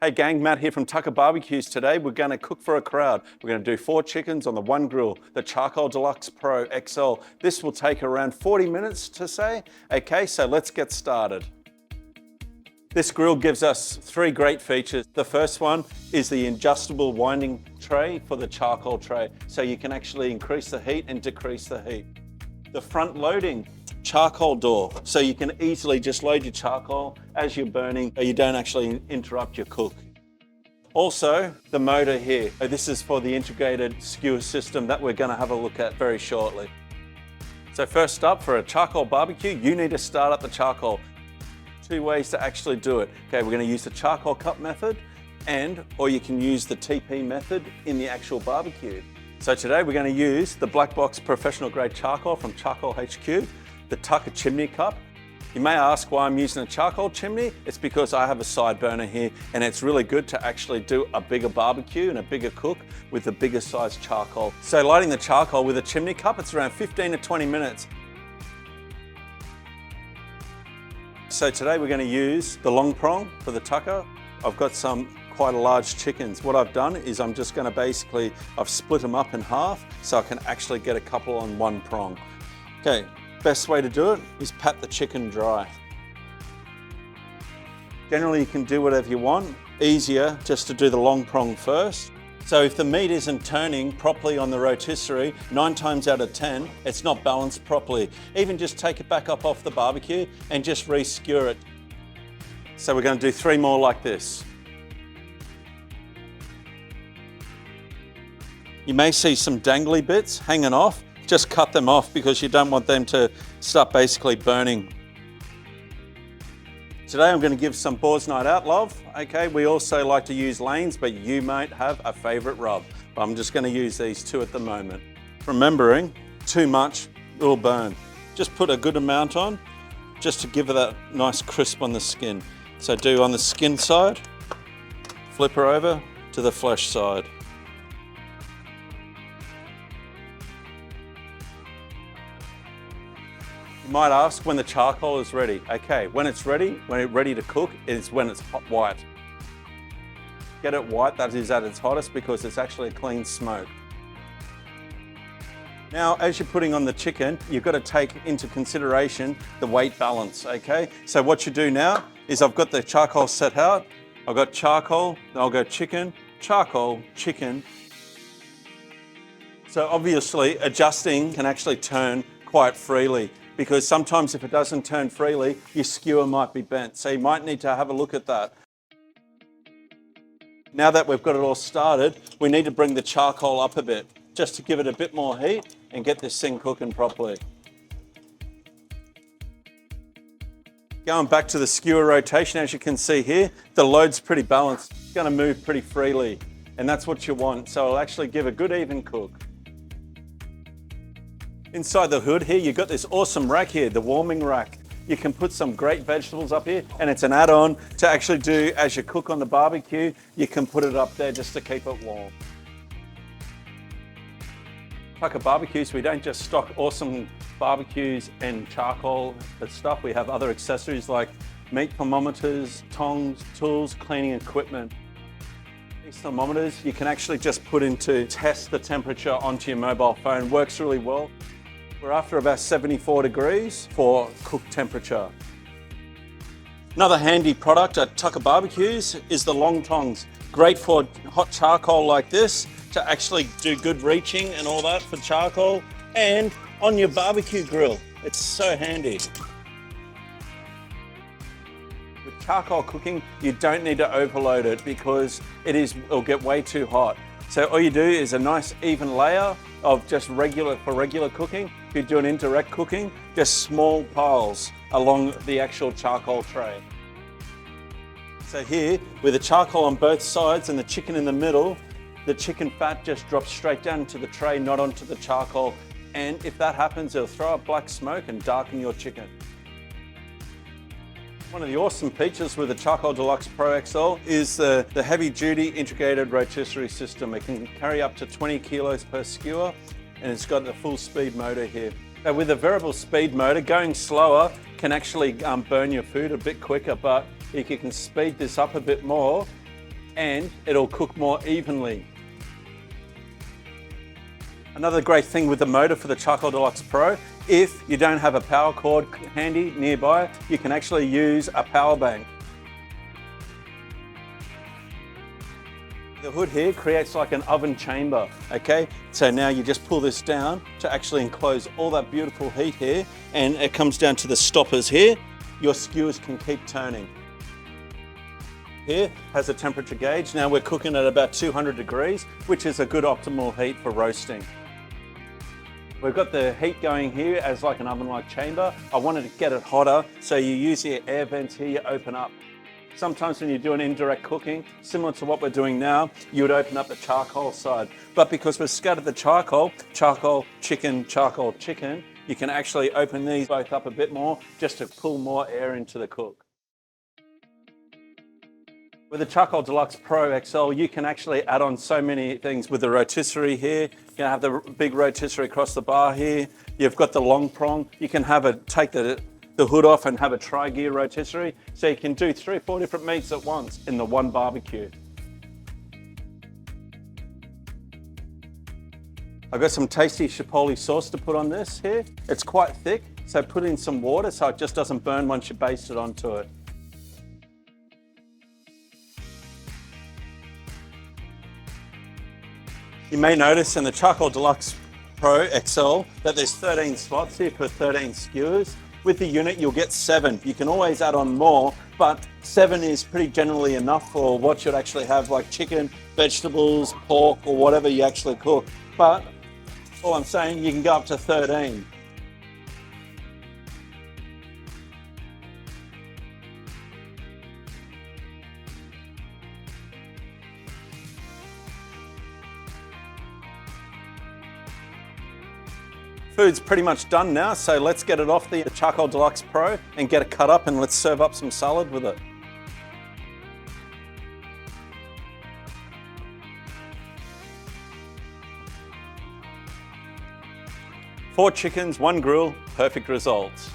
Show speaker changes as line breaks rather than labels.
Hey gang, Matt here from Tucker Barbecues. Today we're going to cook for a crowd. We're going to do 4 chickens on the one grill, the Charcoal Deluxe Pro XL. This will take around 40 minutes to say. Okay, so let's get started. This grill gives us 3 great features. The first one is the adjustable winding tray for the charcoal tray, so you can actually increase the heat and decrease the heat. The front loading charcoal door, so you can easily just load your charcoal as you're burning, so you don't actually interrupt your cook. Also, the motor here. This is for the integrated skewer system that we're going to have a look at very shortly. So first up, for a charcoal barbecue, you need to start up the charcoal. 2 ways to actually do it. Okay, we're going to use the charcoal cup method, or you can use the TP method in the actual barbecue. So today we're going to use the black box professional grade charcoal from Charcoal HQ, the Tucker chimney cup. You may ask why I'm using a charcoal chimney. It's because I have a side burner here and it's really good to actually do a bigger barbecue and a bigger cook with the bigger size charcoal. So lighting the charcoal with a chimney cup, it's around 15 to 20 minutes. So today we're going to use the long prong for the Tucker. I've got some quite large chickens. What I've done is I'm just going to I've split them up in half so I can actually get a couple on one prong. Okay, best way to do it is pat the chicken dry. Generally you can do whatever you want. Easier just to do the long prong first. So if the meat isn't turning properly on the rotisserie, 9 times out of 10, it's not balanced properly. Even just take it back up off the barbecue and just re-skewer it. So we're going to do 3 more like this. You may see some dangly bits hanging off. Just cut them off because you don't want them to start basically burning. Today I'm going to give some Boar's Night Out love. Okay, we also like to use lanes, but you might have a favorite rub. But I'm just going to use these 2 at the moment. Remembering, too much will burn. Just put a good amount on, just to give it that nice crisp on the skin. So do on the skin side, flip her over to the flesh side. You might ask when the charcoal is ready. Okay, when it's ready to cook, is when it's hot white. Get it white, that is at its hottest, because it's actually a clean smoke. Now, as you're putting on the chicken, you've got to take into consideration the weight balance, okay? So what you do now is I've got the charcoal set out. I've got charcoal, then I'll go chicken, charcoal, chicken. So obviously adjusting can actually turn quite freely, because sometimes if it doesn't turn freely, your skewer might be bent. So you might need to have a look at that. Now that we've got it all started, we need to bring the charcoal up a bit, just to give it a bit more heat and get this thing cooking properly. Going back to the skewer rotation, as you can see here, the load's pretty balanced. It's gonna move pretty freely, and that's what you want. So it'll actually give a good even cook. Inside the hood here, you've got this awesome rack here, the warming rack. You can put some great vegetables up here, and it's an add-on to actually do as you cook on the barbecue. You can put it up there just to keep it warm. Tucker Barbecues, we don't just stock awesome barbecues and charcoal stuff. We have other accessories like meat thermometers, tongs, tools, cleaning equipment. These thermometers you can actually just put in to test the temperature onto your mobile phone. Works really well. We're after about 74 degrees for cook temperature. Another handy product at Tucker Barbecues is the long tongs. Great for hot charcoal like this, to actually do good reaching and all that for charcoal, and on your barbecue grill. It's so handy. With charcoal cooking, you don't need to overload it because it'll get way too hot. So all you do is a nice even layer of just regular cooking. If you're doing indirect cooking, just small piles along the actual charcoal tray. So here, with the charcoal on both sides and the chicken in the middle, the chicken fat just drops straight down into the tray, not onto the charcoal. And if that happens, it'll throw up black smoke and darken your chicken. One of the awesome features with the Charcoal Deluxe Pro XL is the heavy-duty integrated rotisserie system. It can carry up to 20 kilos per skewer, and it's got a full-speed motor here. Now, with a variable speed motor, going slower can actually burn your food a bit quicker, but if you can speed this up a bit more, and it'll cook more evenly. Another great thing with the motor for the Charcoal Deluxe Pro, if you don't have a power cord handy nearby, you can actually use a power bank. The hood here creates like an oven chamber, okay? So now you just pull this down to actually enclose all that beautiful heat here, and it comes down to the stoppers here. Your skewers can keep turning. Here has a temperature gauge. Now we're cooking at about 200 degrees, which is a good optimal heat for roasting. We've got the heat going here as like an oven-like chamber. I wanted to get it hotter, so you use your air vents here, you open up. Sometimes when you're doing indirect cooking, similar to what we're doing now, you would open up the charcoal side. But because we've scattered the charcoal, charcoal, chicken, you can actually open these both up a bit more just to pull more air into the cook. With the Charcoal Deluxe Pro XL, you can actually add on so many things with the rotisserie here. You can have the big rotisserie across the bar here. You've got the long prong. You can have take the hood off and have a tri-gear rotisserie. So you can do 3 or 4 different meats at once in the one barbecue. I've got some tasty chipotle sauce to put on this here. It's quite thick, so put in some water so it just doesn't burn once you baste it onto it. You may notice in the Charcoal Deluxe Pro XL that there's 13 spots here for 13 skewers. With the unit, you'll get 7. You can always add on more, but 7 is pretty generally enough for what you'd actually have, like chicken, vegetables, pork, or whatever you actually cook. But all I'm saying, you can go up to 13. Food's pretty much done now, so let's get it off the Charcoal Deluxe Pro and get it cut up, and let's serve up some salad with it. 4 chickens, 1 grill, perfect results.